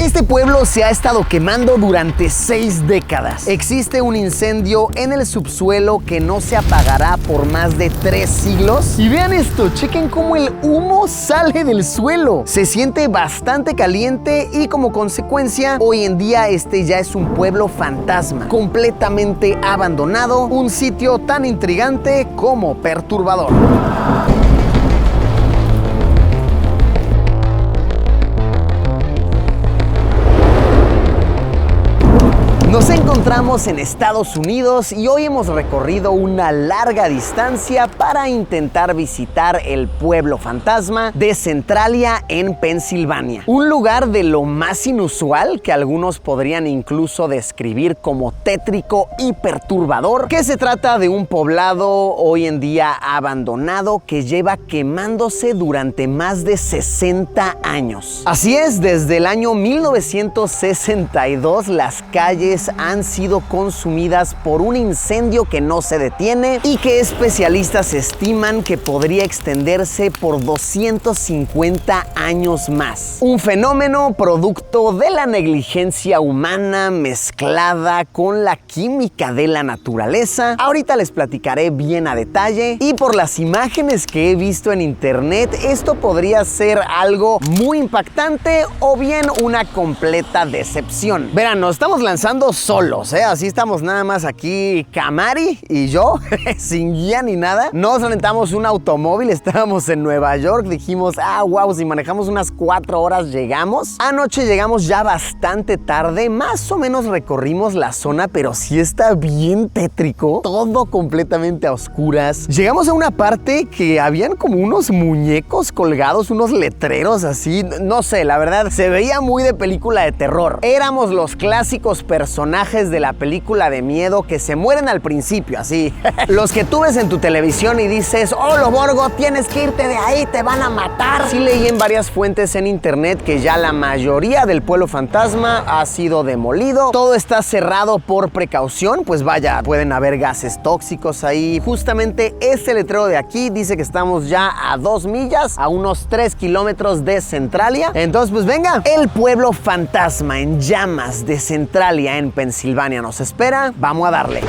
Este pueblo se ha estado quemando durante 6 décadas. Existe un incendio en el subsuelo que no se apagará por más de 3 siglos. Y vean esto, chequen cómo el humo sale del suelo. Se siente bastante caliente y como consecuencia, hoy en día este ya es un pueblo fantasma, completamente abandonado, un sitio tan intrigante como perturbador. Nos encontramos en Estados Unidos y hoy hemos recorrido una larga distancia para intentar visitar el pueblo fantasma de Centralia en Pensilvania. Un lugar de lo más inusual que algunos podrían incluso describir como tétrico y perturbador, que se trata de un poblado hoy en día abandonado que lleva quemándose durante más de 60 años. Así es, desde el año 1962 las calles han sido consumidas por un incendio que no se detiene y que especialistas estiman que podría extenderse por 250 años más. Un fenómeno producto de la negligencia humana mezclada con la química de la naturaleza. Ahorita les platicaré bien a detalle y por las imágenes que he visto en internet, esto podría ser algo muy impactante o bien una completa decepción. Verán, nos estamos lanzando solos, así estamos nada más aquí Camari y yo, sin guía ni nada. Nos rentamos un automóvil, estábamos en Nueva York, dijimos, wow, si manejamos unas 4 horas llegamos. Anoche llegamos ya bastante tarde, más o menos recorrimos la zona, pero sí está bien tétrico, todo completamente a oscuras. Llegamos a una parte que habían como unos muñecos colgados, unos letreros así, no sé, la verdad, se veía muy de película de terror. Éramos los clásicos personajes de la película de miedo que se mueren al principio, así. Los que tú ves en tu televisión y dices, oh, Borgo, tienes que irte de ahí, te van a matar. Sí leí en varias fuentes en internet que ya la mayoría del pueblo fantasma ha sido demolido. Todo está cerrado por precaución, pues vaya, pueden haber gases tóxicos ahí. Justamente este letrero de aquí dice que estamos ya a 2 millas, a unos 3 kilómetros de Centralia. Entonces, pues venga, el pueblo fantasma en llamas de Centralia en Pensilvania nos espera. Vamos a darle.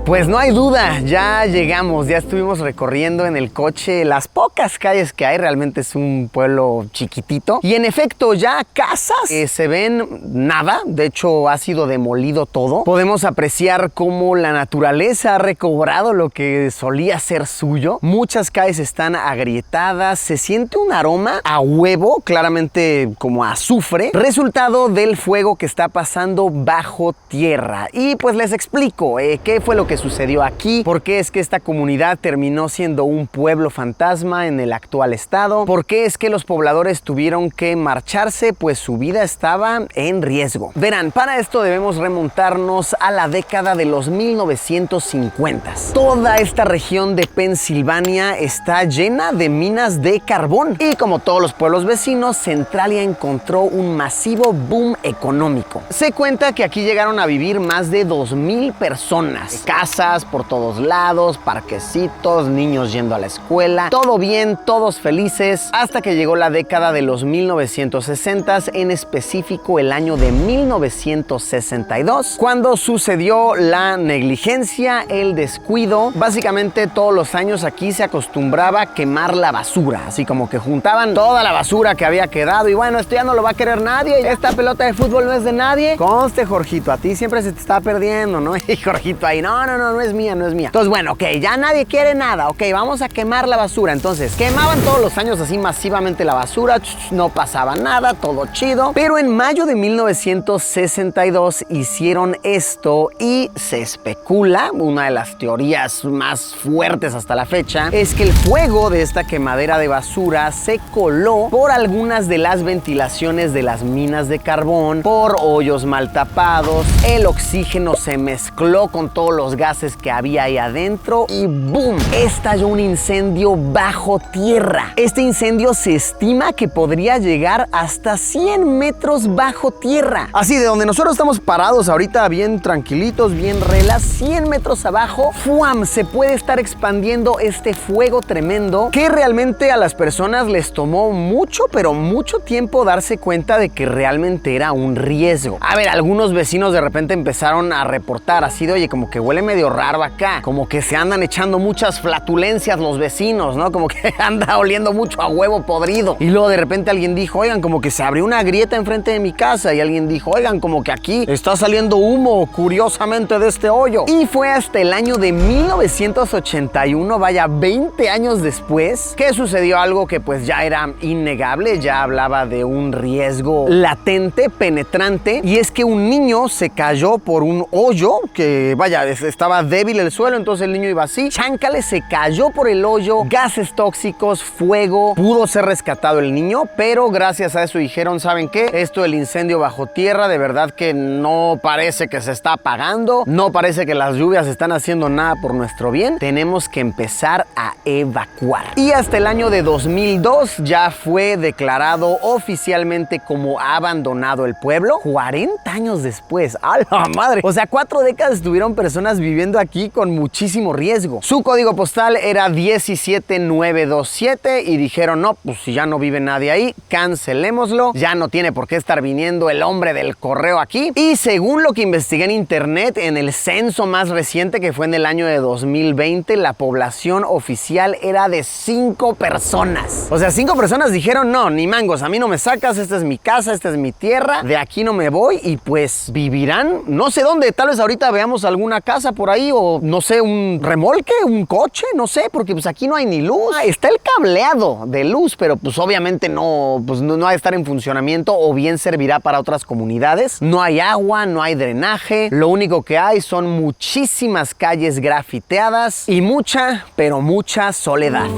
Pues no hay duda, ya llegamos, ya estuvimos recorriendo en el coche las pocas calles que hay, realmente es un pueblo chiquitito. Y en efecto, ya casas se ven nada, de hecho ha sido demolido todo. Podemos apreciar cómo la naturaleza ha recobrado lo que solía ser suyo. Muchas calles están agrietadas, se siente un aroma a huevo, claramente como a azufre, resultado del fuego que está pasando bajo tierra. Y pues les explico qué fue lo que sucedió aquí, por qué es que esta comunidad terminó siendo un pueblo fantasma en el actual estado, por qué es que los pobladores tuvieron que marcharse, pues su vida estaba en riesgo. Verán, para esto debemos remontarnos a la década de los 1950s. Toda esta región de Pensilvania está llena de minas de carbón y como todos los pueblos vecinos, Centralia encontró un masivo boom económico. Se cuenta que aquí llegaron a vivir más de 2,000 personas, casas por todos lados, parquecitos, niños yendo a la escuela, todo bien, todos felices, hasta que llegó la década de los 1960s, en específico el año de 1962, cuando sucedió la negligencia, el descuido. Básicamente todos los años aquí se acostumbraba a quemar la basura, así como que juntaban toda la basura que había quedado y bueno, esto ya no lo va a querer nadie, esta pelota de fútbol no es de nadie. Conste, Jorgito, a ti siempre se te está perdiendo, ¿no? Y Jorgito ahí, no es mía, no es mía. Entonces, bueno, ok, ya nadie quiere nada, ok, vamos a quemar la basura. Entonces, quemaban todos los años así masivamente la basura, no pasaba nada, todo chido. Pero en mayo de 1962 hicieron esto y se especula, una de las teorías más fuertes hasta la fecha, es que el fuego de esta quemadera de basura se coló por algunas de las ventilaciones de las minas de carbón, por hoyos mal tapados, el oxígeno se mezcló con todos los gases gases que había ahí adentro y ¡boom! Estalló un incendio bajo tierra. Este incendio se estima que podría llegar hasta 100 metros bajo tierra. Así, de donde nosotros estamos parados ahorita, bien tranquilitos, bien relax, 100 metros abajo, ¡fuam! Se puede estar expandiendo este fuego tremendo que realmente a las personas les tomó mucho, pero mucho tiempo darse cuenta de que realmente era un riesgo. A ver, algunos vecinos de repente empezaron a reportar así de, oye, como que huele medio raro acá, como que se andan echando muchas flatulencias los vecinos, ¿no? Como que anda oliendo mucho a huevo podrido. Y luego de repente alguien dijo, oigan, como que se abrió una grieta enfrente de mi casa. Y alguien dijo, oigan, como que aquí está saliendo humo curiosamente de este hoyo. Y fue hasta el año de 1981, vaya, 20 años después, que sucedió algo que pues ya era innegable, ya hablaba de un riesgo latente, penetrante, y es que un niño se cayó por un hoyo que, vaya, estaba débil el suelo, entonces el niño iba así, cháncale, se cayó por el hoyo, gases tóxicos, fuego, pudo ser rescatado el niño, pero gracias a eso dijeron, ¿saben qué? Esto del incendio bajo tierra, de verdad que no parece que se está apagando, no parece que las lluvias están haciendo nada por nuestro bien, tenemos que empezar a evacuar. Y hasta el año de 2002 ya fue declarado oficialmente como abandonado el pueblo, 40 años después, ¡a la madre! O sea, 4 décadas estuvieron personas viviendo aquí con muchísimo riesgo. Su código postal era 17927 y dijeron, no, pues si ya no vive nadie ahí, cancelémoslo, ya no tiene por qué estar viniendo el hombre del correo aquí. Y según lo que investigué en internet, en el censo más reciente, que fue en el año de 2020, la población oficial era de 5 personas. O sea, 5 personas dijeron, no, ni mangos, a mí no me sacas, esta es mi casa, esta es mi tierra, de aquí no me voy, y pues vivirán, no sé dónde, tal vez ahorita veamos alguna casa por ahí, o no sé, un remolque, un coche, no sé, porque pues aquí no hay ni luz. Está el cableado de luz, pero pues obviamente no, pues no ha de estar en funcionamiento, o bien servirá para otras comunidades. No hay agua, no hay drenaje, lo único que hay son muchísimas calles grafiteadas y mucha, pero mucha soledad.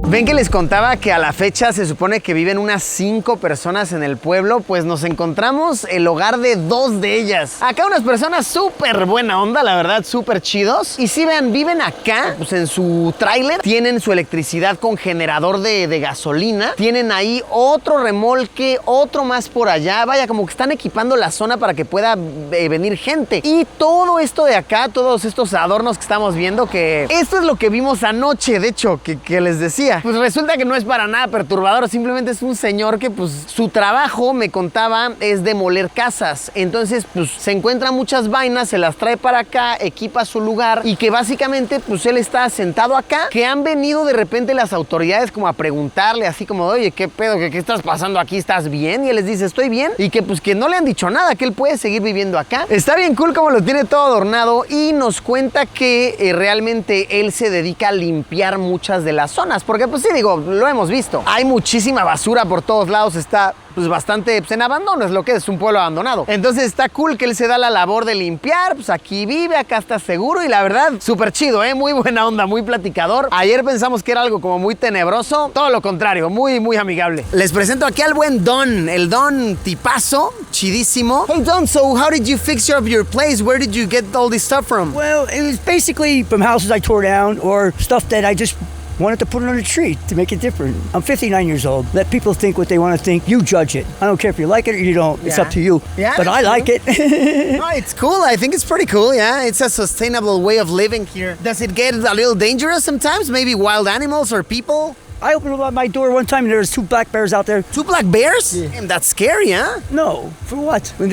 Ven que les contaba que a la fecha se supone que viven unas 5 personas en el pueblo, pues nos encontramos el hogar de 2 de ellas. Acá unas personas súper buena onda, la verdad, súper chidos. Y si vean, viven acá, pues en su tráiler, tienen su electricidad con generador de gasolina, tienen ahí otro remolque, otro más por allá, vaya, como que están equipando la zona para que pueda venir gente. Y todo esto de acá, todos estos adornos que estamos viendo, que esto es lo que vimos anoche, de hecho, que les decía. Pues resulta que no es para nada perturbador, simplemente es un señor que pues su trabajo, me contaba, es demoler casas. Entonces pues se encuentra muchas vainas, se las trae para acá, equipa su lugar, y que básicamente pues él está sentado acá, que han venido de repente las autoridades como a preguntarle así como, oye, ¿qué pedo? ¿Qué estás pasando aquí? ¿Estás bien? Y él les dice, estoy bien, y que pues que no le han dicho nada, que él puede seguir viviendo acá. Está bien cool como lo tiene todo adornado, y nos cuenta que realmente él se dedica a limpiar muchas de las zonas, porque pues sí, digo, lo hemos visto. Hay muchísima basura por todos lados, está pues bastante pues, en abandono, es lo que es un pueblo abandonado. Entonces está cool que él se da la labor de limpiar, pues aquí vive, acá está seguro, y la verdad, súper chido, muy buena onda, muy platicador. Ayer pensamos que era algo como muy tenebroso, todo lo contrario, muy, muy amigable. Les presento aquí al buen Don, el Don tipazo, chidísimo. Hey Don, so how did you fix up your place? Where did you get all this stuff from? Well, it was basically from houses I tore down or stuff that I just wanted to put it on a tree to make it different. I'm 59 years old. Let people think what they want to think. You judge it. I don't care if you like it or you don't. It's up to you. Yeah, but I like it. No, it's cool. I think it's pretty cool. Yeah, it's a sustainable way of living here. Does it get a little dangerous sometimes? Maybe wild animals or people? I opened up my door one time and there was 2 black bears out there. 2 black bears? Yeah. Damn, that's scary, huh? No, for what? When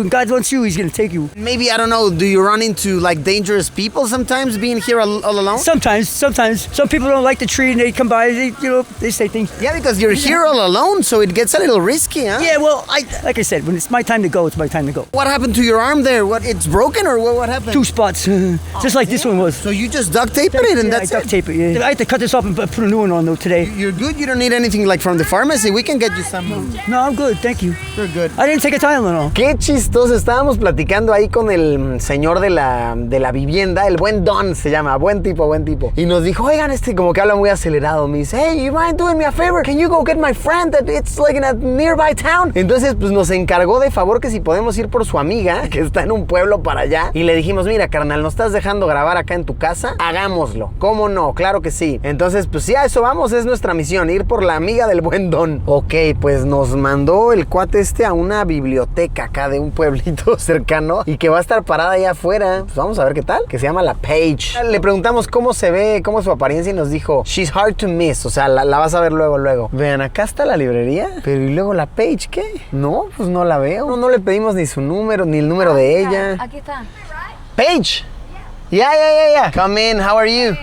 God wants you, He's gonna take you. Maybe, I don't know, do you run into like dangerous people sometimes being here all alone? Sometimes. Some people don't like the tree and they come by, they say things. Yeah, because you're here all alone, so it gets a little risky, huh? Yeah, well, like I said, when it's my time to go, it's my time to go. What happened to your arm there? It's broken or what happened? 2 spots, just like this one was. So you just duct taped it and Yeah, that's I duct it? tape it, yeah. I had to cut this off and put a new one on though today. You're good? You don't need anything like from the pharmacy? We can get you some. No, I'm good, thank you. You're good. I didn't take a Tylenol. Qué chistoso, estábamos platicando ahí con el señor de la vivienda, el buen Don se llama, buen tipo. Y nos dijo, oigan, como que habla muy acelerado, me dice, hey, you mind doing me a favor? Can you go get my friend that it's like in a nearby town? Entonces, pues nos encargó de favor que si podemos ir por su amiga, que está en un pueblo para allá, y le dijimos, mira, carnal, ¿nos estás dejando grabar acá en tu casa? Hagámoslo. ¿Cómo no? Claro que sí. Entonces, pues sí, a eso vamos, es nuestra misión, ir por la amiga del buen Don. Ok, pues nos mandó el cuate a una biblioteca acá de un pueblito cercano y que va a estar parada allá afuera. Pues vamos a ver qué tal, que se llama La Page. Le preguntamos cómo se ve, cómo es su apariencia y nos dijo, she's hard to miss, o sea, la vas a ver luego. Vean, acá está la librería, pero ¿y luego La Page qué? No, pues no la veo. No le pedimos ni su número, ni el número de ella. Aquí está. Paige? Yeah. Come in, how are you?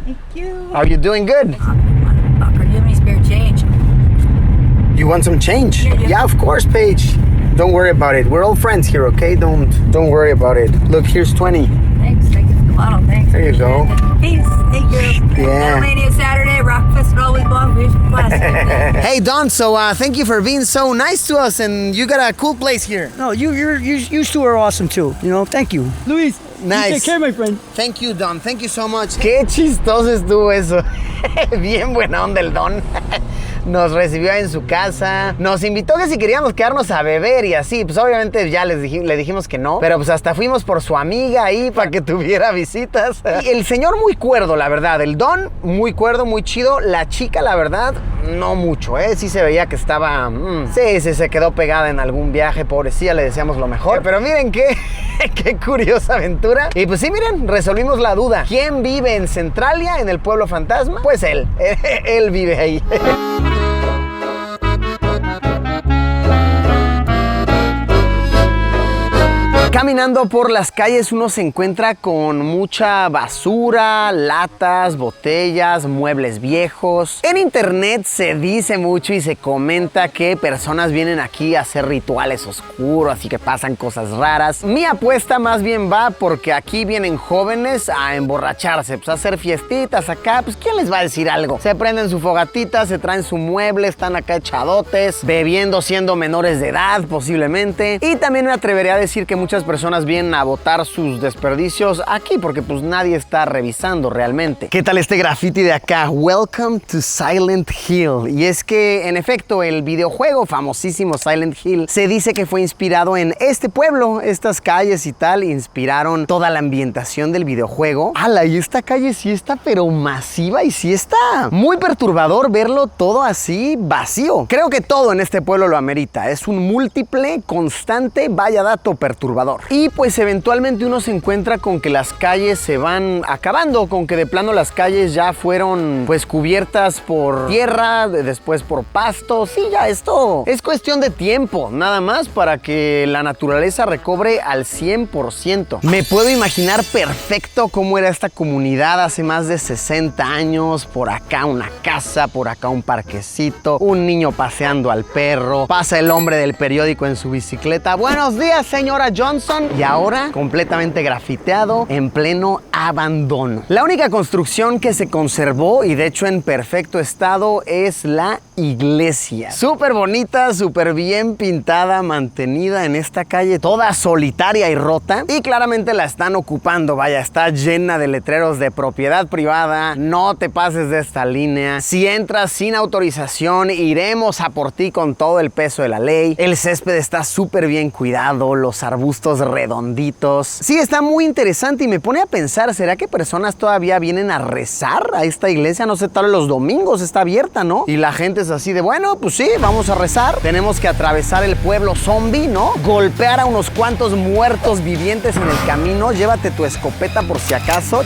Thank you. Are you doing good? Are you have any spare change? You want some change? Yeah, of course, Paige. Don't worry about it. We're all friends here, okay? Don't worry about it. Look, here's 20. Thanks. Wow, thanks. There you go. Peace. Thank you. Yeah. Metalmania Saturday, Rock Festival week long, classic. Hey, Don, so thank you for being so nice to us, and you got a cool place here. No, you two are awesome too. You know, thank you. Luis, Nice. you take care, my friend. Thank you, Don. Thank you so much. Qué chistoso estuvo eso. Bien buena onda el Don. Nos recibió en su casa, nos invitó que si queríamos quedarnos a beber y así, pues obviamente ya le dijimos que no, pero pues hasta fuimos por su amiga ahí para que tuviera visitas. Y el señor muy cuerdo, la verdad, el Don muy cuerdo, muy chido, la chica, la verdad, no mucho, sí se veía que estaba, sí, se quedó pegada en algún viaje, pobrecilla, le deseamos lo mejor, pero miren qué curiosa aventura. Y pues sí, miren, resolvimos la duda, ¿quién vive en Centralia, en el pueblo fantasma? Pues él vive ahí. Caminando por las calles uno se encuentra con mucha basura, latas, botellas, muebles viejos. En internet se dice mucho y se comenta que personas vienen aquí a hacer rituales oscuros y que pasan cosas raras. Mi apuesta más bien va porque aquí vienen jóvenes a emborracharse, pues a hacer fiestitas acá, pues ¿quién les va a decir algo? Se prenden su fogatita, se traen su mueble, están acá echadotes, bebiendo siendo menores de edad posiblemente. Y también me atrevería a decir que muchas personas vienen a botar sus desperdicios aquí porque pues nadie está revisando realmente. ¿Qué tal este graffiti de acá? Welcome to Silent Hill. Y es que en efecto el videojuego famosísimo Silent Hill se dice que fue inspirado en este pueblo, estas calles y tal, inspiraron toda la ambientación del videojuego. ¡Hala! Y esta calle sí está pero masiva y sí está muy perturbador verlo todo así vacío. Creo que todo en este pueblo lo amerita. Es un múltiple constante, vaya dato perturbador. Y pues eventualmente uno se encuentra con que las calles se van acabando, con que de plano las calles ya fueron pues cubiertas por tierra, después por pasto. Sí, ya esto es cuestión de tiempo, nada más para que la naturaleza recobre al 100%. Me puedo imaginar perfecto cómo era esta comunidad hace más de 60 años. Por acá una casa, por acá un parquecito, un niño paseando al perro, pasa el hombre del periódico en su bicicleta. Buenos días, señora Johnson. Y ahora completamente grafiteado, en pleno abandono. La única construcción que se conservó y de hecho en perfecto estado es la iglesia. Súper bonita, súper bien pintada, mantenida en esta calle toda solitaria y rota. Y claramente la están ocupando, vaya, está llena de letreros de propiedad privada, no te pases de esta línea, si entras sin autorización iremos a por ti con todo el peso de la ley. El césped está súper bien cuidado, los arbustos redonditos. Sí, está muy interesante y me pone a pensar, ¿será que personas todavía vienen a rezar a esta iglesia? No sé, tal vez los domingos está abierta, ¿no? Y la gente es así de, bueno, pues sí, vamos a rezar. Tenemos que atravesar el pueblo zombie, ¿no? Golpear a unos cuantos muertos vivientes en el camino. Llévate tu escopeta por si acaso.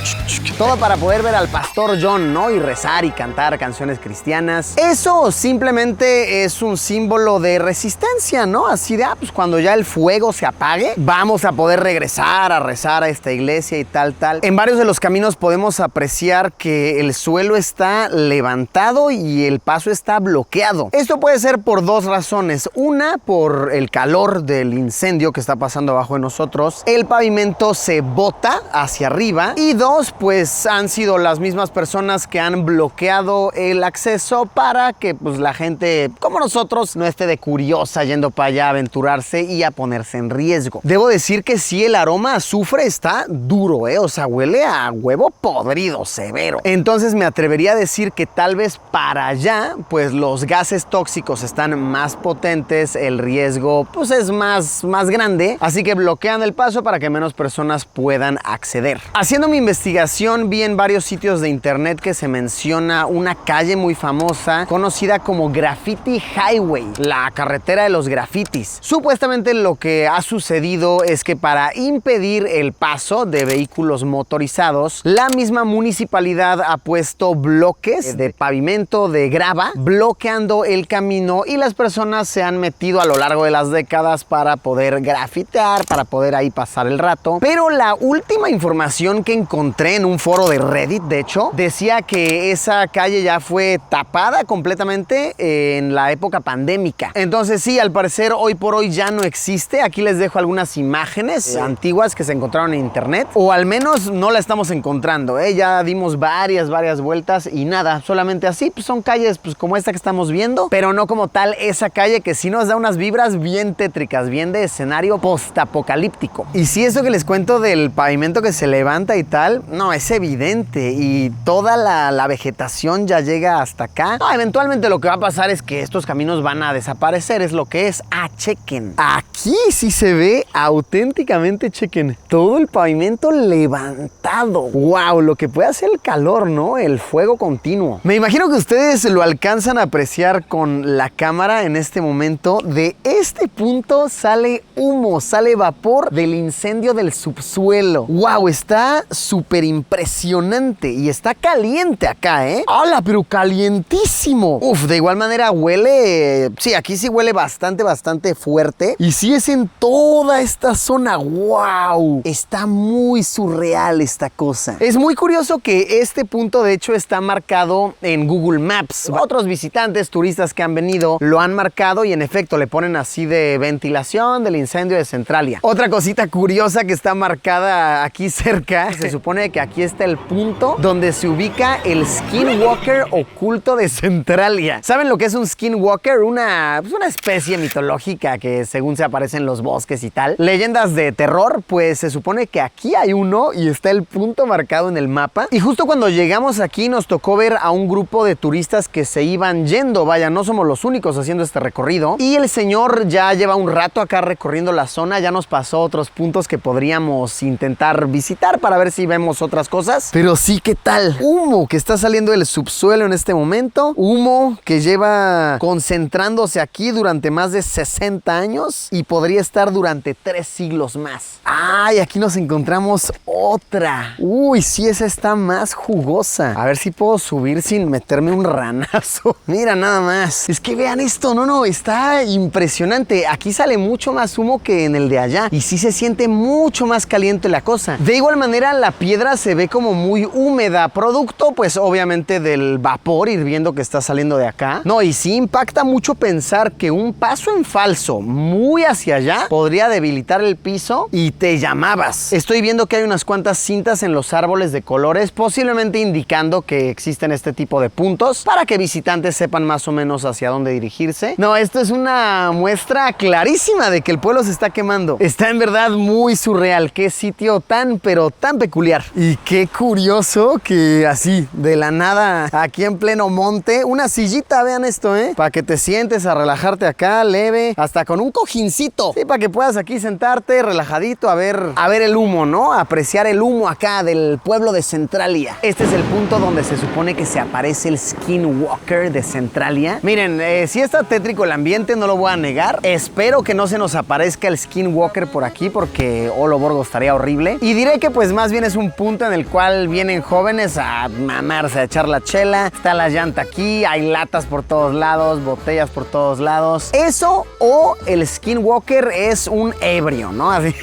Todo para poder ver al pastor John, ¿no? Y rezar y cantar canciones cristianas. Eso simplemente es un símbolo de resistencia, ¿no? Así de, pues cuando ya el fuego se apague, vamos a poder regresar a rezar a esta iglesia y tal. En varios de los caminos podemos apreciar que el suelo está levantado y el paso está bloqueado. Esto puede ser por dos razones. Una, por el calor del incendio que está pasando abajo de nosotros. El pavimento se bota hacia arriba. Y dos, pues han sido las mismas personas que han bloqueado el acceso para que pues la gente como nosotros no esté de curiosa yendo para allá a aventurarse y a ponerse en riesgo. Debo decir que sí, el aroma a azufre está duro, o sea, huele a huevo podrido, severo. Entonces me atrevería a decir que tal vez para allá, pues los gases tóxicos están más potentes, el riesgo pues es más grande, así que bloquean el paso para que menos personas puedan acceder. Haciendo mi investigación vi en varios sitios de internet que se menciona una calle muy famosa conocida como Graffiti Highway, la carretera de los grafitis. Supuestamente lo que ha sucedido es que para impedir el paso de vehículos motorizados, la misma municipalidad ha puesto bloques de pavimento de grava bloqueando el camino y las personas se han metido a lo largo de las décadas para poder grafitear, para poder ahí pasar el rato. Pero la última información que encontré en un foro de Reddit, de hecho, decía que esa calle ya fue tapada completamente en la época pandémica. Entonces sí, al parecer hoy por hoy ya no existe. Aquí les dejo algunas imágenes antiguas que se encontraron en internet, o al menos no la estamos encontrando, ya dimos varias vueltas y nada, solamente así, pues son calles pues como esta que estamos viendo, pero no como tal esa calle que sí nos da unas vibras bien tétricas, bien de escenario postapocalíptico. Y sí, eso que les cuento del pavimento que se levanta y tal, no, es evidente, y toda la vegetación ya llega hasta acá. No, eventualmente lo que va a pasar es que estos caminos van a desaparecer, es lo que es. Chequen, aquí sí se ve auténticamente, chequen, todo el pavimento levantado. Wow, lo que puede hacer el calor, ¿no? El fuego continuo. Me imagino que ustedes lo alcanzan a apreciar con la cámara en este momento. De este punto sale humo, sale vapor del incendio del subsuelo. Wow, está súper impresionante y está caliente acá, ¡Hala! Pero calientísimo. Uf, de igual manera huele, sí, aquí sí huele bastante fuerte. Y sí es en toda esta zona. Wow, está muy surreal esta cosa. Es muy curioso que este punto de hecho está marcado en Google Maps. Otros visitantes, turistas que han venido, lo han marcado y en efecto le ponen así de ventilación del incendio de Centralia. Otra cosita curiosa que está marcada aquí cerca, se supone que aquí está el punto donde se ubica el Skinwalker oculto de Centralia. ¿Saben lo que es un Skinwalker? Una especie mitológica que según se aparece en los bosques y tal. Leyendas de terror, pues se supone que aquí hay uno y está el punto marcado en el mapa. Y justo cuando llegamos aquí nos tocó ver a un grupo de turistas que se iban yendo. Vaya, no somos los únicos haciendo este recorrido. Y el señor ya lleva un rato acá recorriendo la zona. Ya nos pasó otros puntos que podríamos intentar visitar para ver si vemos otras cosas. Pero sí, ¿qué tal? Humo que está saliendo del subsuelo en este momento. Humo que lleva concentrándose aquí durante más de 60 años y podría estar durante 3 siglos más. ¡Ay! Aquí nos encontramos otra. Uy, sí, esa está más jugosa. A ver si puedo subir sin meterme un ranazo. Mira nada más. Es que vean esto. No, está impresionante. Aquí sale mucho más humo que en el de allá. Y sí se siente mucho más caliente la cosa. De igual manera, la piedra se ve como muy húmeda. Producto, pues, obviamente del vapor hirviendo que está saliendo de acá. No, y sí impacta mucho pensar que un paso en falso muy hacia allá podría debilitar el piso y te llamabas. Estoy viendo que hay unas cuantas cintas en los árboles de colores, posiblemente indicando que existen este tipo de puntos para que visitantes sepan más o menos hacia dónde dirigirse. No, esto es una muestra clarísima de que el pueblo se está quemando. Está en verdad muy surreal. Qué sitio tan, pero tan peculiar. Y qué curioso que así, de la nada, aquí en pleno monte, una sillita, vean esto, para que te sientes a relajarte acá, leve, hasta con un cojincito, sí, para que puedas aquí sentarte relajadito a ver el humo, ¿no? A apreciar el humo acá del pueblo de Centralia. Este es el punto donde se supone que se aparece el Skinwalker de Centralia. Miren, sí está tétrico el ambiente, no lo voy a negar. Espero que no se nos aparezca el Skinwalker por aquí porque Olo Borgo estaría horrible. Y diré que pues más bien es un punto en el cual vienen jóvenes a mamarse, a echar la chela. Está la llanta aquí, hay latas por todos lados, botellas por todos lados. Eso o el Skinwalker es un ebrio, ¿no? Así.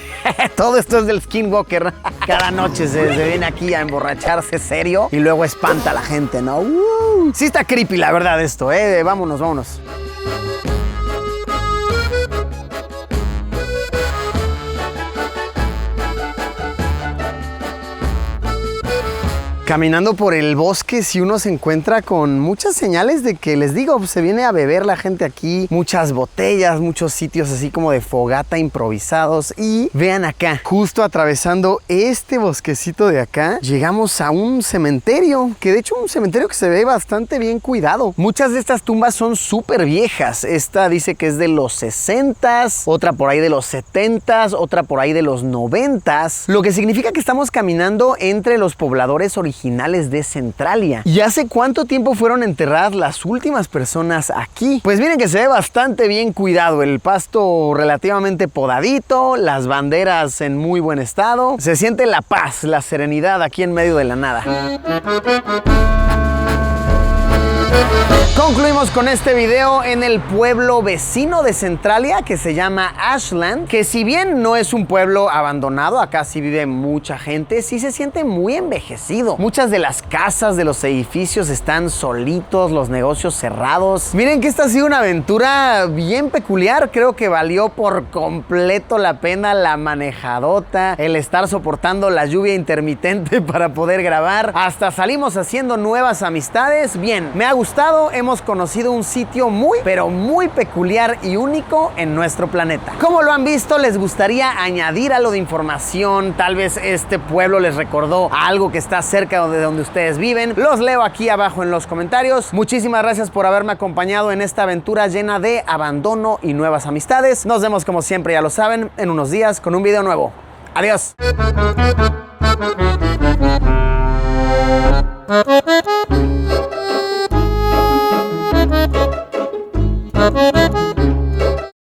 Todo esto es del Skinwalker. Cada noche se viene aquí a emborracharse serio y luego espanta a la gente, ¿no? Sí está creepy, la verdad, esto, ¿eh? Vámonos, vámonos. Caminando por el bosque, si uno se encuentra con muchas señales de que, les digo, se viene a beber la gente aquí, muchas botellas, muchos sitios así como de fogata improvisados. Y vean acá, justo atravesando este bosquecito de acá, llegamos a un cementerio, que de hecho un cementerio que se ve bastante bien cuidado. Muchas de estas tumbas son súper viejas. Esta dice que es de los 60s, otra por ahí de los 70s, otra por ahí de los 90s, lo que significa que estamos caminando entre los pobladores originales de Centralia. ¿Y hace cuánto tiempo fueron enterradas las últimas personas aquí? Pues miren que se ve bastante bien cuidado, el pasto relativamente podadito, las banderas en muy buen estado, se siente la paz, la serenidad aquí en medio de la nada. Concluimos con este video en el pueblo vecino de Centralia que se llama Ashland, que si bien no es un pueblo abandonado, acá sí vive mucha gente, sí se siente muy envejecido. Muchas de las casas de los edificios están solitos, los negocios cerrados. Miren que esta ha sido una aventura bien peculiar, creo que valió por completo la pena la manejadota, el estar soportando la lluvia intermitente para poder grabar. Hasta salimos haciendo nuevas amistades. Bien, me ha gustado, hemos conocido un sitio muy, pero muy peculiar y único en nuestro planeta. Como lo han visto, les gustaría añadir algo de información, tal vez este pueblo les recordó algo que está cerca de donde ustedes viven, los leo aquí abajo en los comentarios. Muchísimas gracias por haberme acompañado en esta aventura llena de abandono y nuevas amistades. Nos vemos como siempre, ya lo saben, en unos días con un video nuevo. Adiós. Thank you.